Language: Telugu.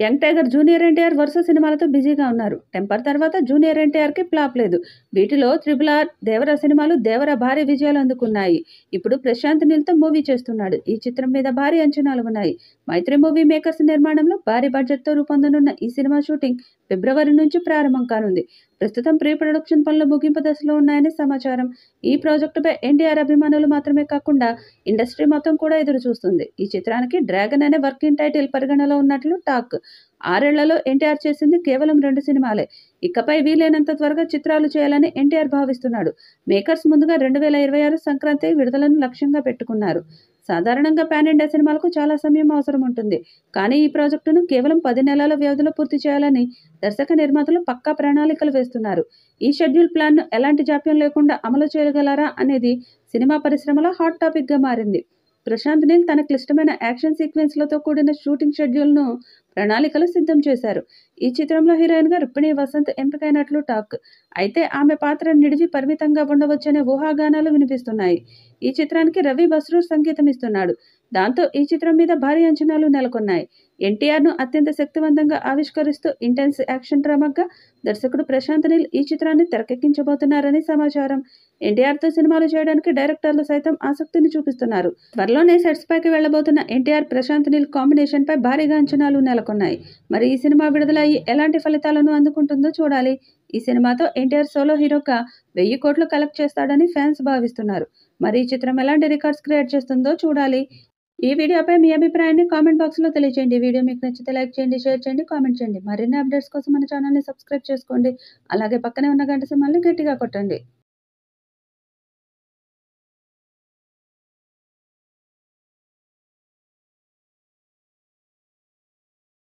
యంగ్ టైగర్ జూనియర్ ఎన్టీఆర్ వరుస సినిమాలతో బిజీగా ఉన్నారు. టెంపర్ తర్వాత జూనియర్ ఎన్టీఆర్కి ఫ్లాప్ లేదు. వీటిలో RRR, దేవర సినిమాలు దేవర భారీ విజయాలు అందుకున్నాయి. ఇప్పుడు ప్రశాంత్ నీల్తో మూవీ చేస్తున్నాడు. ఈ చిత్రం మీద భారీ అంచనాలు ఉన్నాయి. మైత్రి మూవీ మేకర్స్ నిర్మాణంలో భారీ బడ్జెట్తో రూపొందనున్న ఈ సినిమా షూటింగ్ ఫిబ్రవరి నుంచి ప్రారంభం కానుంది. ప్రస్తుతం ప్రీ ప్రొడక్షన్ పనులు ముగింపు దశలో ఉన్నాయని సమాచారం. ఈ ప్రాజెక్టుపై ఎన్టీఆర్ అభిమానులు మాత్రమే కాకుండా ఇండస్ట్రీ మొత్తం కూడా ఎదురు చూస్తుంది. ఈ చిత్రానికి డ్రాగన్ అనే వర్కింగ్ టైటిల్ పరిగణలో ఉన్నట్లు టాక్. 6 ఏళ్లలో ఎన్టీఆర్ చేసింది కేవలం 2 సినిమాలే. ఇకపై వీలైనంత త్వరగా చిత్రాలు చేయాలని ఎన్టీఆర్ భావిస్తున్నాడు. మేకర్స్ ముందుగా 2026 సంక్రాంతి విడుదలను లక్ష్యంగా పెట్టుకున్నారు. సాధారణంగా పాన్ ఇండియా సినిమాలకు చాలా సమయం అవసరం ఉంటుంది. కానీ ఈ ప్రాజెక్టును కేవలం 10 నెలల వ్యవధిలో పూర్తి చేయాలని దర్శక నిర్మాతలు పక్కా ప్రణాళికలు వేస్తున్నారు. ఈ షెడ్యూల్ ప్లాన్ను ఎలాంటి జాప్యం లేకుండా అమలు చేయగలరా అనేది సినిమా పరిశ్రమలో హాట్ టాపిక్గా మారింది. ప్రశాంత్ నీల్ తన క్లిష్టమైన యాక్షన్ సీక్వెన్స్లతో కూడిన షూటింగ్ షెడ్యూల్ను ప్రణాళికలు సిద్ధం చేశారు. ఈ చిత్రంలో హీరోయిన్గా రుక్మిణి వసంత్ ఎంపికైనట్లు టాక్. అయితే ఆమె పాత్ర నిడివి పరిమితంగా ఉండవచ్చనే ఊహాగానాలు వినిపిస్తున్నాయి. ఈ చిత్రానికి రవి బస్రూర్ సంగీతం ఇస్తున్నాడు. దాంతో ఈ చిత్రం మీద భారీ అంచనాలు నెలకొన్నాయి. ఎన్టీఆర్ను అత్యంత శక్తివంతంగా ఆవిష్కరిస్తూ ఇంటెన్స్ యాక్షన్ డ్రామాగా దర్శకుడు ప్రశాంత్ నీల్ ఈ చిత్రాన్ని తెరకెక్కించబోతున్నారని సమాచారం. ఎన్టీఆర్తో సినిమాలు చేయడానికి డైరెక్టర్లు సైతం ఆసక్తిని చూపిస్తున్నారు. త్వరలోనే సెట్స్ పైకి వెళ్లబోతున్న ఎన్టీఆర్ ప్రశాంత్ నీల్ కాంబినేషన్ పై భారీగా అంచనాలు నెలకొన్నాయి. మరి ఈ సినిమా విడుదలయ్యి ఎలాంటి ఫలితాలను అందుకుంటుందో చూడాలి. ఈ సినిమాతో ఎన్టీఆర్ సోలో హీరోగా 1000 కోట్లు కలెక్ట్ చేస్తాడని ఫ్యాన్స్ భావిస్తున్నారు. మరి ఈ చిత్రం ఎలాంటి రికార్డ్స్ క్రియేట్ చేస్తుందో చూడాలి. ఈ వీడియోపై మీ అభిప్రాయాన్ని కామెంట్ బాక్స్లో తెలియజేయండి. వీడియో మీకు నచ్చితే లైక్ చేయండి, షేర్ చేయండి, కామెంట్ చేయండి. మరిన్ని అప్డేట్స్ కోసం మన ఛానల్ని సబ్స్క్రైబ్ చేసుకోండి. అలాగే పక్కనే ఉన్న గంట సింబల్ని గట్టిగా కొట్టండి.